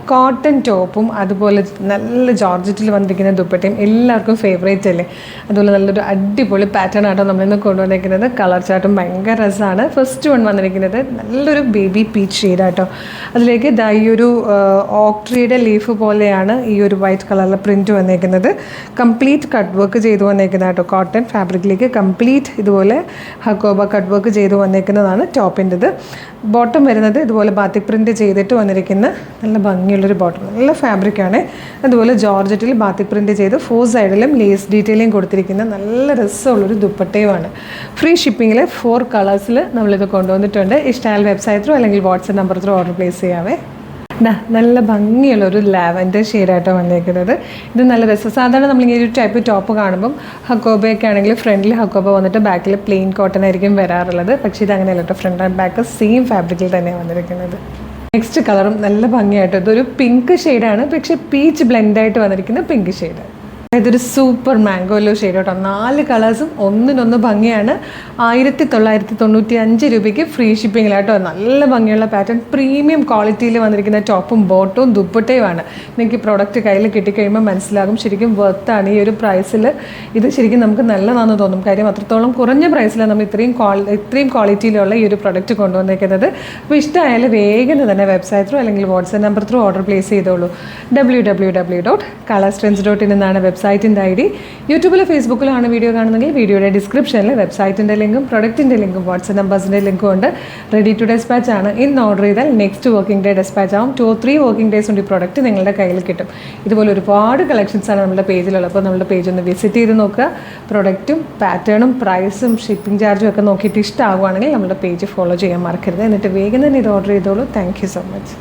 Cotton ടോപ്പും അതുപോലെ നല്ല ജോർജറ്റിൽ വന്നിരിക്കുന്ന ദുപ്പട്ടയും എല്ലാവർക്കും ഫേവറേറ്റ് അല്ലേ. അതുപോലെ നല്ലൊരു അടിപൊളി പാറ്റേൺ ആട്ടോ നമ്മളിന്ന് കൊണ്ടുവന്നിരിക്കുന്നത്. കളർ ചാർട്ടും ഭയങ്കര രസമാണ്. ഫസ്റ്റ് വൺ വന്നിരിക്കുന്നത് നല്ലൊരു ബേബി പീച്ച് ഷെയ്ഡാട്ടോ. അതിലേക്ക് ഈ ഒരു ഓക്ക് ട്രീയുടെ ലീഫ് പോലെയാണ് ഈ ഒരു വൈറ്റ് കളറിലെ പ്രിൻറ്റ് വന്നിരിക്കുന്നത്. കംപ്ലീറ്റ് കട്ട് വർക്ക് ചെയ്ത് വന്നിരിക്കുന്നത് കേട്ടോ. കോട്ടൺ ഫാബ്രിക്കിലേക്ക് കംപ്ലീറ്റ് ഇതുപോലെ ഹക്കോബ കട്ട് വർക്ക് ചെയ്ത് വന്നിരിക്കുന്നതാണ് ടോപ്പിൻ്റെത്. ബോട്ടം വരുന്നത് ഇതുപോലെ ബാത്തിക് പ്രിൻറ്റ് ചെയ്തിട്ട് വന്നിരിക്കുന്ന നല്ല ഭംഗിയുള്ളൊരു ബോട്ടം, നല്ല ഫാബ്രിക്കാണ്. അതുപോലെ ജോർജറ്റിൽ ബാത്തിക് പ്രിൻറ്റ് ചെയ്ത് 4 സൈഡിലും ലേസ് ഡീറ്റെയിലിംഗ് കൊടുത്തിരിക്കുന്ന നല്ല രസമുള്ളൊരു ദുപ്പട്ടയുമാണ്. ഫ്രീ ഷിപ്പിങ്ങിൽ 4 കളേഴ്സിൽ നമ്മളിത് കൊണ്ടുവന്നിട്ടുണ്ട്. ഇഷ്ടമായ വെബ്സൈറ്റ് ത്രൂ അല്ലെങ്കിൽ WhatsApp number through order place ചെയ്യാവേ. നല്ല ഭംഗിയുള്ളൊരു ലാവൻഡർ ഷെയ്ഡായിട്ടോ വന്നിരിക്കുന്നത്. ഇത് നല്ല രസം. സാധാരണ നമ്മളിങ്ങനെ ഒരു ടൈപ്പ് ടോപ്പ് കാണുമ്പം ഹക്കോബയൊക്കെ ആണെങ്കിൽ ഫ്രണ്ടിൽ ഹക്കോബ വന്നിട്ട് ബാക്കിൽ പ്ലെയിൻ കോട്ടൺ ആയിരിക്കും വരാറുള്ളത്. പക്ഷേ ഇത് അങ്ങനെയല്ല കേട്ടോ. ഫ്രണ്ട് ആൻഡ് ബാക്ക് സെയിം ഫാബ്രിക്കിൽ തന്നെയാണ് വന്നിരിക്കുന്നത്. നെക്സ്റ്റ് കളറും നല്ല ഭംഗിയായിട്ട് ഇതൊരു പിങ്ക് ഷെയ്ഡാണ്, പക്ഷേ പീച്ച് ബ്ലെൻഡായിട്ട് വന്നിരിക്കുന്ന പിങ്ക് ഷെയ്ഡ്. ഇതൊരു സൂപ്പർ മാംഗോല്ലോ ഷെയ്ഡ് കേട്ടോ. 4 കളേഴ്സും ഒന്നിനൊന്ന് ഭംഗിയാണ്. 1995 രൂപയ്ക്ക് ഫ്രീ ഷിപ്പിങ്ങിലാട്ടോ. നല്ല ഭംഗിയുള്ള പാറ്റേൺ, പ്രീമിയം ക്വാളിറ്റിയിൽ വന്നിരിക്കുന്ന ടോപ്പും ബോട്ടവും ദുപ്പട്ടയുമാണ്. നിങ്ങൾക്ക് പ്രോഡക്റ്റ് കയ്യിൽ കിട്ടിക്കഴിയുമ്പോൾ മനസ്സിലാകും ശരിക്കും വർത്താണ്. ഈ ഒരു പ്രൈസിൽ ഇത് ശരിക്കും നമുക്ക് നല്ലതാണെന്ന് തോന്നും. കാര്യം അത്രത്തോളം കുറഞ്ഞ പ്രൈസിലാണ് നമ്മൾ ഇത്രയും ക്വാളിറ്റിയിലുള്ള ഈ ഒരു പ്രൊഡക്റ്റ് കൊണ്ടുവന്നിരിക്കുന്നത്. അപ്പോൾ ഇഷ്ടമായാലും വേഗം തന്നെ വെബ്സൈറ്റ് ത്രൂ അല്ലെങ്കിൽ WhatsApp number through order place ചെയ്തോളൂ. www.colorstrends.in എന്നാണ് വെബ്സൈറ്റിൻ്റെ ID. യൂട്യൂബിലോ ഫേസ്ബുക്കിലോ ആണ് വീഡിയോ കാണുന്നെങ്കിൽ വീഡിയോയുടെ ഡിസ്ക്രിപ്ഷനിൽ വെബ്സൈറ്റിൻ്റെ ലിങ്കും പ്രൊഡക്റ്റിൻ്റെ ലിങ്കും വാട്സപ്പ് നമ്പേഴ്സിൻ്റെ ലിങ്കും ഉണ്ട്. റെഡി ടു ഡെസ്പാച്ച് ആണ്. ഇന്ന് ഓർഡർ ചെയ്താൽ നെക്സ്റ്റ് വർക്കിംഗ് ഡേ ഡെസ്പാച്ച് ആവും. 2-3 വർക്കിംഗ് ഡേയ്സ് കൊണ്ട് ഈ പ്രൊഡക്റ്റ് നിങ്ങളുടെ കയ്യിൽ കിട്ടും. ഇതുപോലെ ഒരുപാട് കളക്ഷൻസാണ് നമ്മുടെ പേജിലുള്ളത്. അപ്പോൾ നമ്മുടെ പേജ് ഒന്ന് വിസിറ്റ് ചെയ്ത് നോക്കുക. പ്രൊഡക്റ്റും പാറ്റേണും പ്രൈസും ഷിപ്പിംഗ് ചാർജും ഒക്കെ നോക്കിയിട്ട് ഇഷ്ടമാകുവാണെങ്കിൽ നമ്മുടെ പേജ് ഫോളോ ചെയ്യാൻ മറക്കരുത്. എന്നിട്ട് വേഗം തന്നെ ഇത് ഓർഡർ ചെയ്തോളൂ. Thank you so much.